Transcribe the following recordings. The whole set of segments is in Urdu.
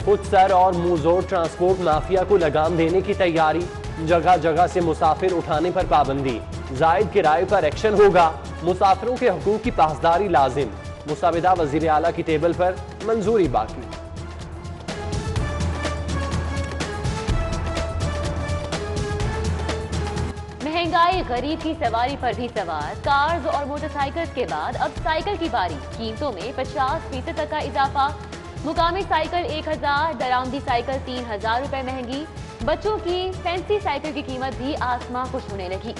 خود سر اور منہ ٹرانسپورٹ مافیا کو لگام دینے کی تیاری، جگہ جگہ سے مسافر اٹھانے پر پابندی، زائد کرائے پر ایکشن ہوگا، مسافروں کے حقوق کی پاسداری لازم، مسودہ وزیر اعلیٰ کی ٹیبل پر منظوری باقی۔ مہنگائی غریب کی سواری پر بھی سوار، کارز اور موٹر سائیکلز کے بعد اب سائیکل کی باری، قیمتوں میں 50% تک کا اضافہ، مقامی سائیکل 1000، درآمدی سائیکل 3000 روپے مہنگی، بچوں کی فینسی سائیکل کی قیمت بھی آسماں کو چھونے لگی۔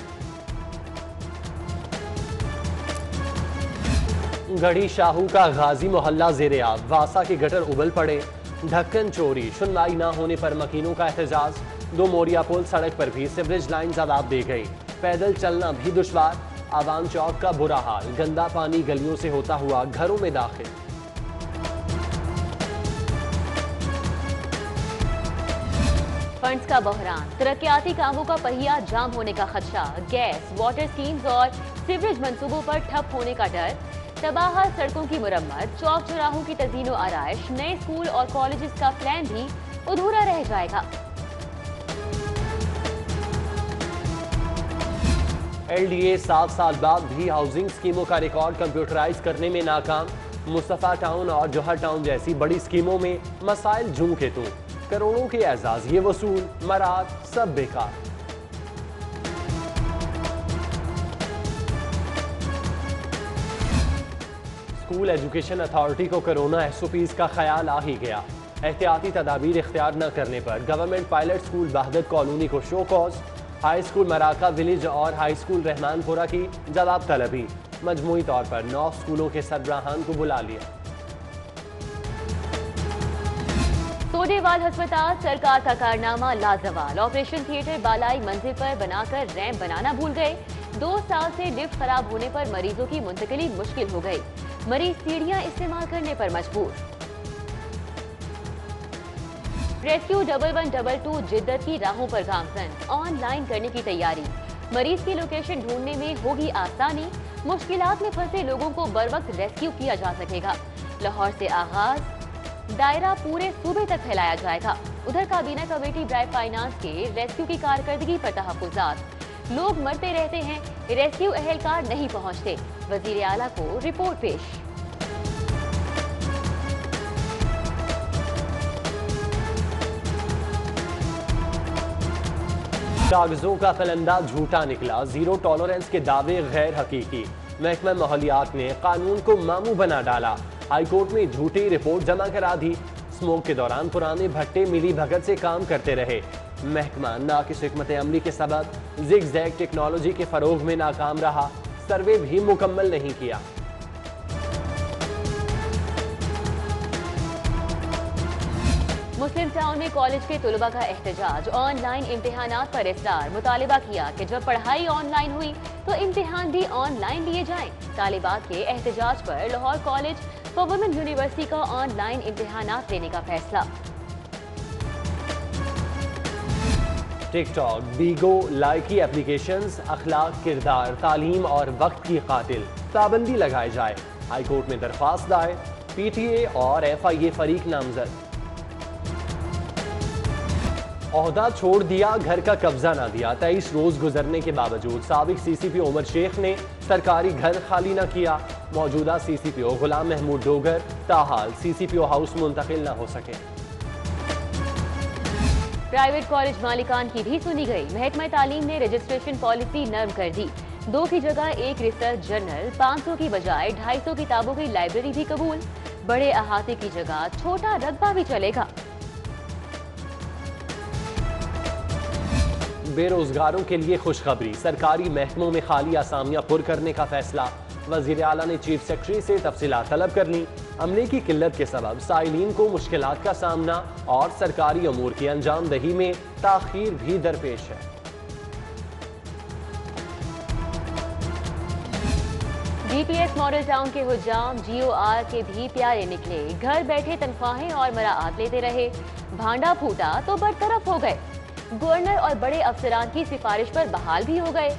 گڑھی شاہو کا غازی محلہ زیر آب، واسا کے گٹر ابل پڑے، ڈھکن چوری، سنوائی نہ ہونے پر مکینوں کا احتجاج، 2 موریا پل سڑک پر بھی سیوریج لائن عذاب دے گئی، پیدل چلنا بھی دشوار، عوام چوک کا برا حال، گندا پانی گلیوں سے ہوتا ہوا گھروں میں داخل۔ فنڈز کا بحران، ترقیاتی کاموں کا پہیہ جام ہونے کا خدشہ، گیس، واٹر سکیمز اور سیوریج منصوبوں پر ٹھپ ہونے کا ڈر، تباہ سڑکوں کی مرمت، چوک چوراہوں کی تزئین و آرائش، نئے اسکول اور کالجز کا پلان بھی ادھورا رہ جائے گا۔ ایل ڈی اے 7 سال بعد بھی ہاؤسنگ اسکیموں کا ریکارڈ کمپیوٹرائز کرنے میں ناکام، مصطفیٰ ٹاؤن اور جوہر ٹاؤن جیسی بڑی اسکیموں میں مسائل جوں کے توں، کروڑوں کے اعزاز یہ وصول، مراد سب بیکار۔ اسکول ایجوکیشن اتھارٹی کو کرونا ایس او پیز کا خیال آ ہی گیا، احتیاطی تدابیر اختیار نہ کرنے پر government pilot school Wahdat colony کو شو کاز، ہائی اسکول مراکہ ولیج اور ہائی اسکول رحمان پورہ کی جواب طلبی، مجموعی طور پر 9 اسکولوں کے سربراہان کو بلا لیا۔ سوڈے وال ہسپتال، سرکار کا کارنامہ لازوال، آپریشن تھیٹر بالائی منزل پر بنا کر ریمپ بنانا بھول گئے، 2 سال سے لفٹ خراب ہونے پر مریضوں کی منتقلی مشکل ہو گئی، مریض سیڑھیاں استعمال کرنے پر مجبور۔ ریسکیو 1122 جدت کی راہوں پر گامزن، آن لائن کرنے کی تیاری، مریض کی لوکیشن ڈھونڈنے میں ہوگی آسانی، مشکلات میں پھنسے لوگوں کو بروقت ریسکیو کیا جا سکے گا، لاہور سے آغاز، دائرہ پورے صوبے تک پھیلایا جائے گا۔ ادھر کابینہ کمیٹی برائٹ فائنانس کے ریسکیو کی کارکردگی پر تحفظات، لوگ مرتے رہتے ہیں، ریسکیو اہلکار نہیں پہنچتے، وزیر اعلیٰ کو رپورٹ پیش۔ کاغذوں کا فلندہ جھوٹا نکلا، زیرو ٹالرنس کے دعوے غیر حقیقی، محکمہ ماحولیات نے قانون کو ماموں بنا ڈالا، ہائی کورٹ میں جھوٹی رپورٹ جمع کرا دی، اسموک کے دوران پرانے بھٹے ملی بھگت سے کام کرتے رہے، محکمہ ناقص حکمت عملی کے سبب زگ زیگ ٹیکنالوجی کے فروغ میں ناکام رہا، سروے بھی مکمل نہیں کیا۔ مسلم ٹاؤن میں کالج کے طلباء کا احتجاج، آن لائن امتحانات پر اصرار، مطالبہ کیا کہ جب پڑھائی آن لائن ہوئی تو امتحان بھی آن لائن لیے جائیں، طالبات کے احتجاج پر Lahore college for women university کا آن لائن امتحانات لینے کا فیصلہ۔ TikTok, Bigo, Likee applications اخلاق، کردار، تعلیم اور وقت کی قاتل، پابندی لگائے جائے، ہائی کورٹ میں درخواست دائر، پی ٹی اے اور ایف آئی اے فریق نامزد۔ عہدہ چھوڑ دیا، گھر کا قبضہ نہ دیا، 23 روز گزرنے کے باوجود سابق سی سی پی او عمر شیخ نے سرکاری گھر خالی نہ کیا، موجودہ سی سی پی او غلام محمود ڈوگر تاحال سی سی پی او ہاؤس منتقل نہ ہو سکے۔ پرائیویٹ کالج مالکان کی بھی سنی گئی، محکمہ تعلیم نے رجسٹریشن پالیسی نرم کر دی، 2 کی جگہ 1 ریسرچ جرنل، 500 کی بجائے 250 کتابوں کی لائبریری بھی قبول، بڑے احاطے کی جگہ چھوٹا رقبہ بھی چلے گا۔ بے روزگاروں کے لیے خوشخبری، سرکاری محکموں میں خالی اسامیاں پر کرنے کا فیصلہ، وزیر اعلیٰ نے چیف سیکرٹری سے تفصیلات طلب کر لیں، عملے کی قلت کے سبب سائلین کو مشکلات کا سامنا اور سرکاری امور کی انجام دہی میں تاخیر بھی درپیش ہے۔ D P S model town کے حجام جی او آر کے بھی پیارے نکلے، گھر بیٹھے تنخواہیں اور مراعات لیتے رہے، بھانڈا پھوٹا تو برطرف ہو گئے، گورنر اور بڑے افسران کی سفارش پر بحال بھی ہو گئے،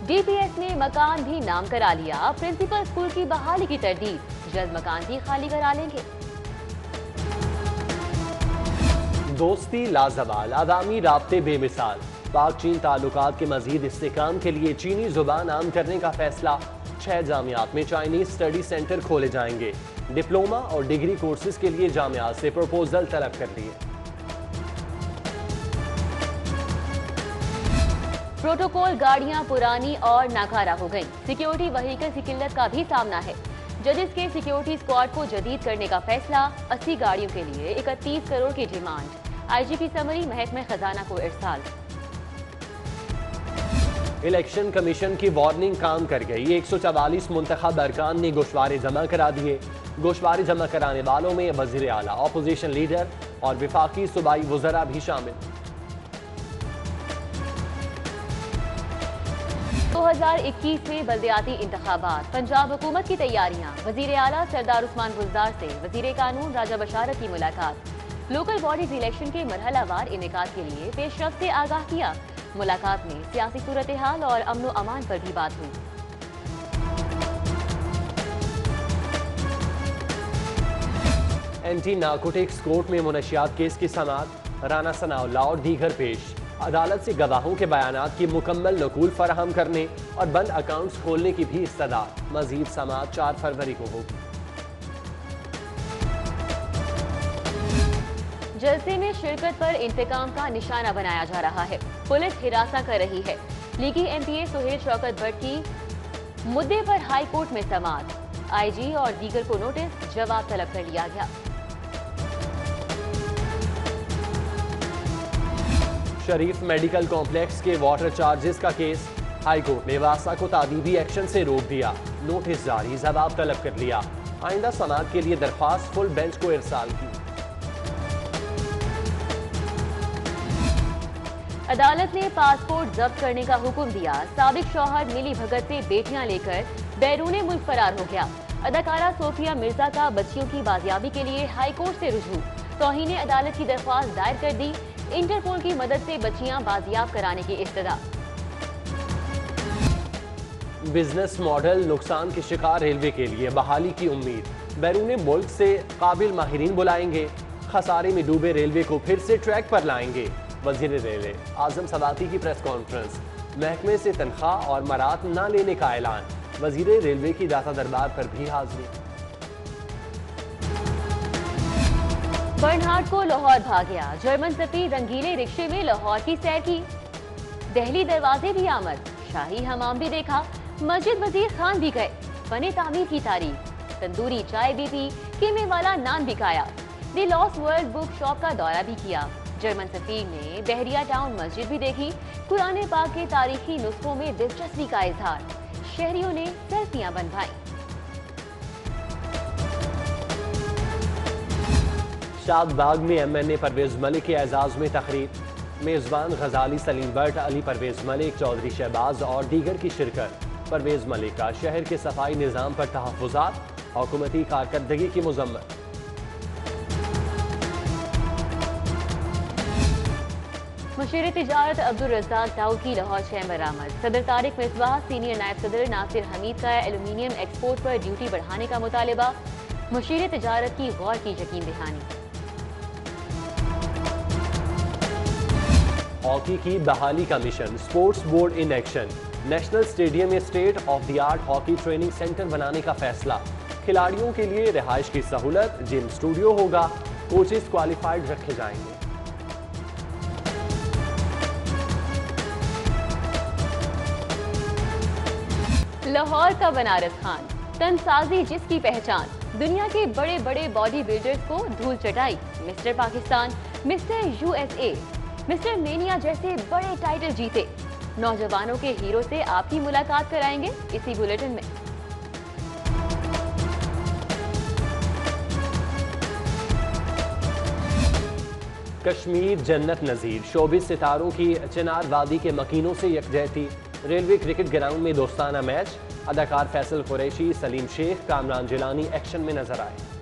ڈی پی ایس نے مکان بھی نام کرا لیا، پرنسپل اسکول کی بحالی کی تردید، جلد مکان بھی خالی کرا لیں گے۔ دوستی لازوال، عوامی رابطے بے مثال۔ پاک چین تعلقات کے مزید استحکام کے لیے چینی زبان عام کرنے کا فیصلہ۔ 6 جامعات میں چائنیز اسٹڈی سینٹر کھولے جائیں گے۔ ڈپلوما اور ڈگری کورسز کے لیے جامعات سے پروپوزل طلب کر لیے۔ پروٹوکول گاڑیاں پرانی اور ناکارہ ہو گئیں۔ سیکیورٹی وہیکل کی قلت کا بھی سامنا ہے۔ ججز کے سیکیورٹی اسکواڈ کو جدید کرنے کا فیصلہ۔ 80 گاڑیوں کے لیے 31 کروڑ کی ڈیمانڈ۔ آئی جی کی سمری محکمہ خزانہ کو ارسال۔ الیکشن کمیشن کی وارننگ کام کر گئی۔ 144 منتخب ارکان نے گوشوارے جمع کرا دیے۔ گوشوارے جمع کرانے والوں میں وزیر اعلیٰ، اپوزیشن لیڈر اور وفاقی صوبائی وزراء بھی شامل۔ 2021 میں بلدیاتی انتخابات، پنجاب حکومت کی تیاریاں۔ وزیر اعلیٰ سردار عثمان بزدار سے وزیر قانون راجہ بشارت کی ملاقات۔ لوکل باڈیز الیکشن کے مرحلہ وار انعقاد کے لیے پیش رفت سے آگاہ کیا۔ ملاقات میں سیاسی صورتحال اور امن و امان پر بھی بات ہوئی۔ اینٹی نارکوٹکس کورٹ میں منشیات کیس کی سماعت۔ رانا ثناء اللہ اور دیگر پیش۔ عدالت سے گواہوں کے بیانات کی مکمل نقول فراہم کرنے اور بند اکاؤنٹس کھولنے کی بھی استدعا۔ مزید سماعت 4 فروری کو ہوگی۔ جلسے میں شرکت پر انتقام کا نشانہ بنایا جا رہا ہے۔ پولیس ہراساں کر رہی ہے۔ لیگی M P A Sohail Shaukat Butt کی مدعے پر ہائی کورٹ میں سماعت۔ آئی جی اور دیگر کو نوٹس، جواب طلب کر لیا گیا۔ شریف میڈیکل کمپلیکس کے واٹر چارجز کا کیس۔ ہائی کورٹ نے واسا کو تعدیبی ایکشن سے روک دیا۔ نوٹس جاری، جواب طلب کر لیا۔ آئندہ سماعت کے لیے درخواست فل بینچ کو ارسال کی۔ عدالت نے پاسپورٹ ضبط کرنے کا حکم دیا۔ سابق شوہر ملی بھگت سے بیٹیاں لے کر بیرون ملک فرار ہو گیا۔ اداکارہ صوفیہ مرزا کا بچیوں کی بازیابی کے لیے ہائی کورٹ سے رجوع۔ توہین عدالت کی درخواست دائر کر دی۔ انٹرپول کی مدد سے بچیاں بازیاب کرانے کی استدعا۔ بزنس ماڈل نقصان کے شکار ریلوے کے لیے بحالی کی امید۔ بیرون ملک سے قابل ماہرین بلائیں گے۔ خسارے میں ڈوبے ریلوے کو پھر سے ٹریک پر لائیں گے۔ وزیر ریلوے اعظم سواتی کی پریس کانفرنس۔ محکمے سے تنخواہ اور مراد نہ لینے کا اعلان۔ وزیر ریلوے کی داتا دربار پر بھی حاضری۔ برنہارڈ کو لاہور بھاگیا۔ جرمن سفیر رنگیلے رکشے میں لاہور کی سیر کی۔ دہلی دروازے بھی آمد۔ شاہی حمام بھی دیکھا۔ مسجد وزیر خان بھی گئے۔ فن تعمیر کی تعریف۔ تندوری چائے بھی پی۔ قیمے والا نان بھی کھایا۔ دی لاس ورلڈ بک شاپ کا دورہ بھی کیا۔ جرمن سفیر نے بحریہ ٹاؤن مسجد بھی دیکھی۔ قرآن پاک کے تاریخی نسخوں میں دلچسپی کا اظہار۔ شہریوں نے سیلفیاں بنوائیں۔ شاد باغ میں ایم این اے پرویز ملک کے اعزاز میں تقریب۔ میزبان غزالی سلیم بٹ، علی پرویز ملک، چودھری شہباز اور دیگر کی شرکت۔ پرویز ملک کا شہر کے صفائی نظام پر تحفظات، حکومتی کارکردگی کی مذمت۔ مشیر تجارت عبدالرزاق داؤد کی لاہور چیمبر آمد۔ صدر طارق مصباح، سینئر نائب صدر ناصر حمید کا ایلومینیم ایکسپورٹ پر ڈیوٹی بڑھانے کا مطالبہ۔ مشیر تجارت کی غور کی یقین دہانی۔ ہاکی کی بحالی کا mission, sports board in action. National stadium میں state of the art hockey training centre بنانے کا فیصلہ۔ کھلاڑیوں کے لیے رہائش کی سہولت، جم اسٹوڈیو ہوگا، کوچز کوالیفائڈ رکھے جائیں گے۔ لاہور کا بنارس خان، تنسازی جس کی پہچان۔ دنیا کے بڑے بڑے باڈی بلڈرز کو دھول چٹائی۔ Mister Pakistan, mister U S A, mister mania جیسے بڑے ٹائٹل جیتے۔ نوجوانوں کے ہیرو سے آپ کی ملاقات کرائیں گے اسی بلیٹن میں۔ کشمیر جنت نظیر، شوبز ستاروں کی چنار وادی کے مکینوں سے یکجہتی۔ ریلوے کرکٹ گراؤنڈ میں دوستانہ میچ۔ اداکار فیصل قریشی، سلیم شیخ، کامران جیلانی ایکشن میں نظر آئے۔